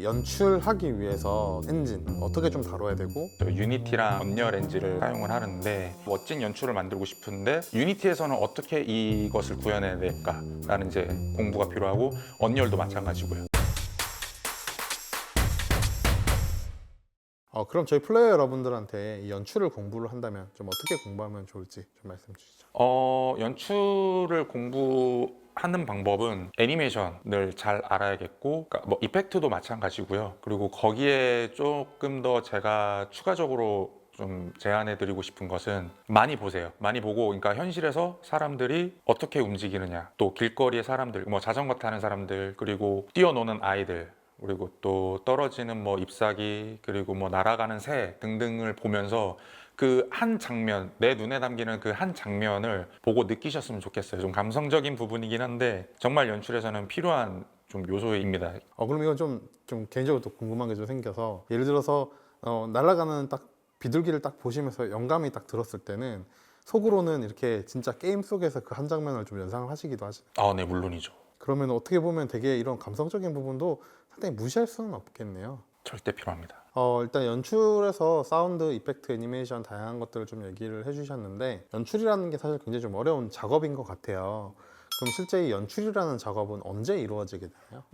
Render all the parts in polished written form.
연출하기 위해서 엔진 어떻게 좀 다뤄야 되고, 유니티랑 언리얼 엔진을 사용을 하는데 멋진 연출을 만들고 싶은데 유니티에서는 어떻게 이것을 구현해야 될까라는 이제 공부가 필요하고 언리얼도 마찬가지고요. 그럼 저희 플레이어 여러분들한테 이 연출을 공부를 한다면 좀 어떻게 공부하면 좋을지 좀 말씀 주시죠. 연출을 공부하는 방법은 애니메이션을 잘 알아야겠고, 그러니까 뭐 이펙트도 마찬가지고요. 그리고 거기에 조금 더 제가 추가적으로 좀 제안해 드리고 싶은 것은 많이 보세요. 많이 보고, 그러니까 현실에서 사람들이 어떻게 움직이느냐, 또 길거리의 사람들, 뭐 자전거 타는 사람들, 그리고 뛰어노는 아이들, 그리고 또 떨어지는 뭐 잎사귀, 그리고 뭐 날아가는 새 등등을 보면서 그 한 장면, 내 눈에 담기는 그 한 장면을 보고 느끼셨으면 좋겠어요. 좀 감성적인 부분이긴 한데 정말 연출에서는 필요한 좀 요소입니다. 그럼 이건 좀 개인적으로 또 궁금한 게 좀 생겨서, 예를 들어서 날아가는 딱 비둘기를 딱 보시면서 영감이 딱 들었을 때는 속으로는 이렇게 진짜 게임 속에서 그 한 장면을 좀 연상을 하시기도 하시나요? 네, 물론이죠. 그러면 어떻게 보면 되게 이런 감성적인 부분도 상당히 무시할 수는 없겠네요. 절대 필요합니다. 일단 연출에서 사운드, 이펙트, 애니메이션 다양한 것들을 좀 얘기를 해주셨는데, 연출이라는 게 사실 굉장히 좀 어려운 작업인 것 같아요. 그럼 실제 이 연출이라는 작업은 언제 이루어지게 되나요?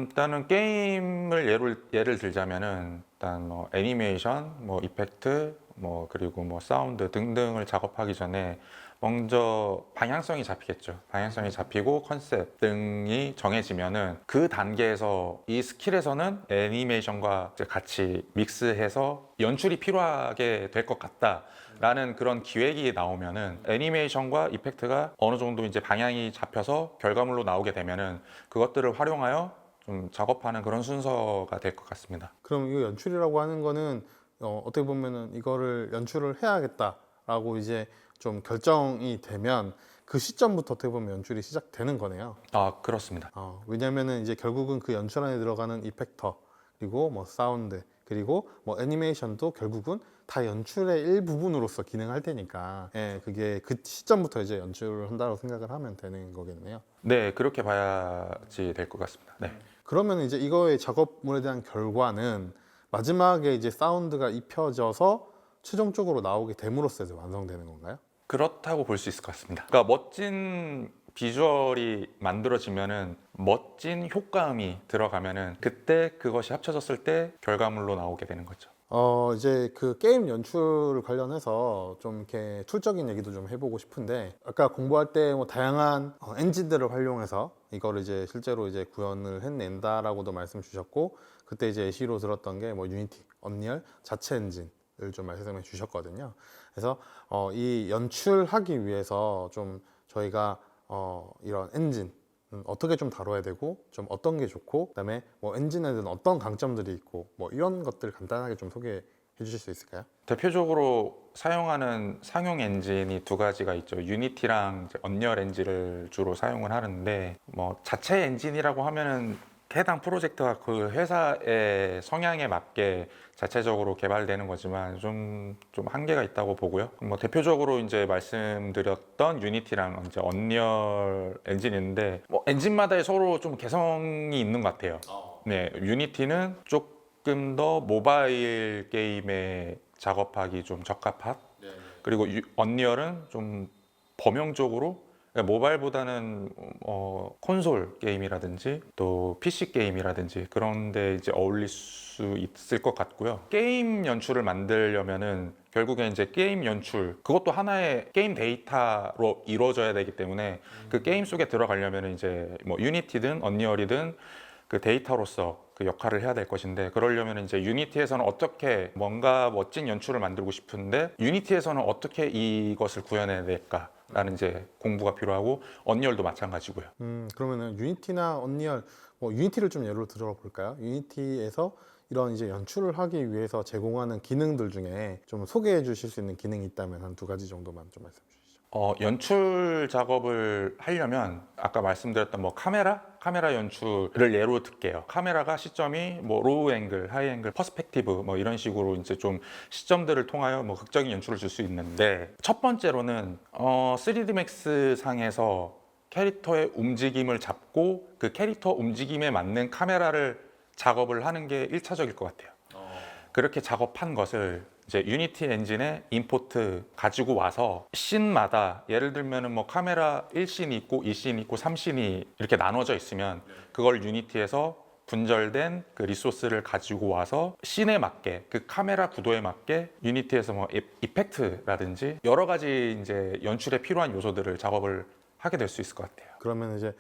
일단은 게임을 예를 들자면은 일단 뭐 애니메이션, 뭐 이펙트, 뭐 그리고 뭐 사운드 등등을 작업하기 전에 먼저 방향성이 잡히겠죠. 방향성이 잡히고 컨셉 등이 정해지면은 그 단계에서 이 스킬에서는 애니메이션과 이제 같이 믹스해서 연출이 필요하게 될 것 같다. 라는 그런 기획이 나오면은 애니메이션과 이펙트가 어느 정도 이제 방향이 잡혀서 결과물로 나오게 되면은 그것들을 활용하여 좀 작업하는 그런 순서가 될 것 같습니다. 그럼 이 연출이라고 하는 거는 어떻게 보면은 이거를 연출을 해야겠다라고 이제 좀 결정이 되면 그 시점부터 어떻게 보면 연출이 시작되는 거네요. 그렇습니다. 왜냐면은 이제 결국은 그 연출 안에 들어가는 이펙터, 그리고 뭐 사운드, 그리고 뭐 애니메이션도 결국은 다 연출의 일부분으로서 기능할 테니까, 예, 그게 그 시점부터 이제 연출을 한다고 생각을 하면 되는 거겠네요. 네, 그렇게 봐야지 될 것 같습니다. 네. 그러면 이제 이거의 작업물에 대한 결과는 마지막에 이제 사운드가 입혀져서 최종적으로 나오게 됨으로써 이제 완성되는 건가요? 그렇다고 볼 수 있을 것 같습니다. 그러니까 멋진 비주얼이 만들어지면은 멋진 효과음이 들어가면은 그때 그것이 합쳐졌을 때 결과물로 나오게 되는 거죠. 이제 그 게임 연출 관련해서 좀 이렇게 툴적인 얘기도 좀 해보고 싶은데, 아까 공부할 때 뭐 다양한 엔진들을 활용해서 이거를 이제 실제로 이제 구현을 해낸다라고도 말씀 주셨고, 그때 이제 예시로 들었던 게 뭐 유니티, 언리얼, 자체 엔진을 좀 말씀해 주셨거든요. 그래서 이 연출하기 위해서 좀 저희가 이런 엔진 어떻게 좀 다뤄야 되고, 좀 어떤 게 좋고, 그다음에 뭐 엔진에는 어떤 강점들이 있고, 뭐 이런 것들 간단하게 좀 소개해 주실 수 있을까요? 대표적으로 사용하는 상용 엔진이 두 가지가 있죠. 유니티랑 이제 언리얼 엔진을 주로 사용을 하는데, 뭐 자체 엔진이라고 하면은 해당 프로젝트와 그 회사의 성향에 맞게 자체적으로 개발되는 거지만 좀 한계가 있다고 보고요. 뭐 대표적으로 이제 말씀드렸던 유니티랑 이제 언리얼 엔진인데, 뭐 엔진마다 서로 좀 개성이 있는 것 같아요. 네, 유니티는 조금 더 모바일 게임에 작업하기 좀 적합한, 그리고 언리얼은 좀 범용적으로, 그러니까 모바일보다는 콘솔 게임이라든지 또 PC 게임이라든지 그런 데 이제 어울릴 수 있을 것 같고요. 게임 연출을 만들려면은 결국에 이제 게임 연출, 그것도 하나의 게임 데이터로 이루어져야 되기 때문에 그 게임 속에 들어가려면 이제 뭐 유니티든 언리얼이든 그 데이터로서 그 역할을 해야 될 것인데, 그러려면 이제 유니티에서는 어떻게 뭔가 멋진 연출을 만들고 싶은데 유니티에서는 어떻게 이것을 구현해야 될까라는 이제 공부가 필요하고, 언리얼도 마찬가지고요. 그러면은 유니티나 언리얼, 뭐 유니티를 좀 예로 들어 볼까요? 유니티에서 이런 이제 연출을 하기 위해서 제공하는 기능들 중에 좀 소개해 주실 수 있는 기능이 있다면 한 두 가지 정도만 좀 말씀 주시죠. 연출 작업을 하려면 아까 말씀드렸던 뭐 카메라 연출을 예로 들게요. 카메라가 시점이 뭐 로우 앵글, 하이 앵글, 퍼스펙티브 뭐 이런 식으로 이제 좀 시점들을 통하여 뭐 극적인 연출을 줄 수 있는데, 첫 번째로는 3D 맥스 상에서 캐릭터의 움직임을 잡고 그 캐릭터 움직임에 맞는 카메라를 작업을 하는 게 1차적일 것 같아요. 그렇게 작업한 것을 이제 유니티 엔진에 임포트 가지고 와서 씬마다 예를 들면은 뭐 카메라 1씬이 있고 2씬이 있고 3씬이 이렇게 나눠져 있으면 그걸 유니티에서 분절된 그 리소스를 가지고 와서 씬에 맞게 그 카메라 구도에 맞게 유니티에서 뭐 이펙트라든지 여러 가지 이제 연출에 필요한 요소들을 작업을 하게 될 수 있을 것 같아요. 그러면 이제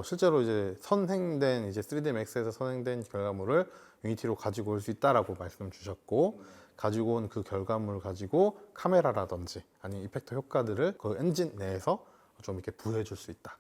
실제로 이제 선행된 이제 3D Max에서 선행된 결과물을 유니티로 가지고 올 수 있다라고 말씀 주셨고, 가지고 온 그 결과물을 가지고 카메라라든지 아니면 이펙터 효과들을 그 엔진 내에서 좀 이렇게 부여해 줄 수 있다.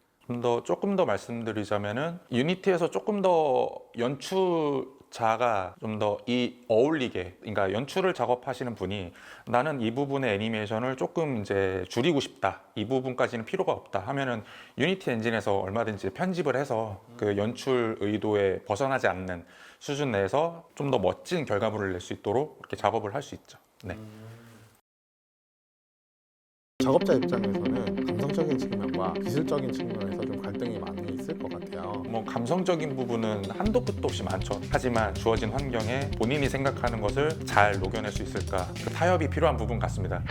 조금 더 말씀드리자면은 유니티에서 조금 더 연출자가 좀 더 어울리게, 그러니까 연출을 작업하시는 분이 나는 이 부분의 애니메이션을 조금 이제 줄이고 싶다, 이 부분까지는 필요가 없다 하면은 유니티 엔진에서 얼마든지 편집을 해서 그 연출 의도에 벗어나지 않는 수준 내에서 좀 더 멋진 결과물을 낼 수 있도록 이렇게 작업을 할 수 있죠. 네. 작업자 입장에서는 감성적인 측면과 기술적인 측면에서 좀 갈등이 많이 있을 것 같아요. 뭐 감성적인 부분은 한도 끝도 없이 많죠. 하지만 주어진 환경에 본인이 생각하는 것을 잘 녹여낼 수 있을까, 그 타협이 필요한 부분 같습니다.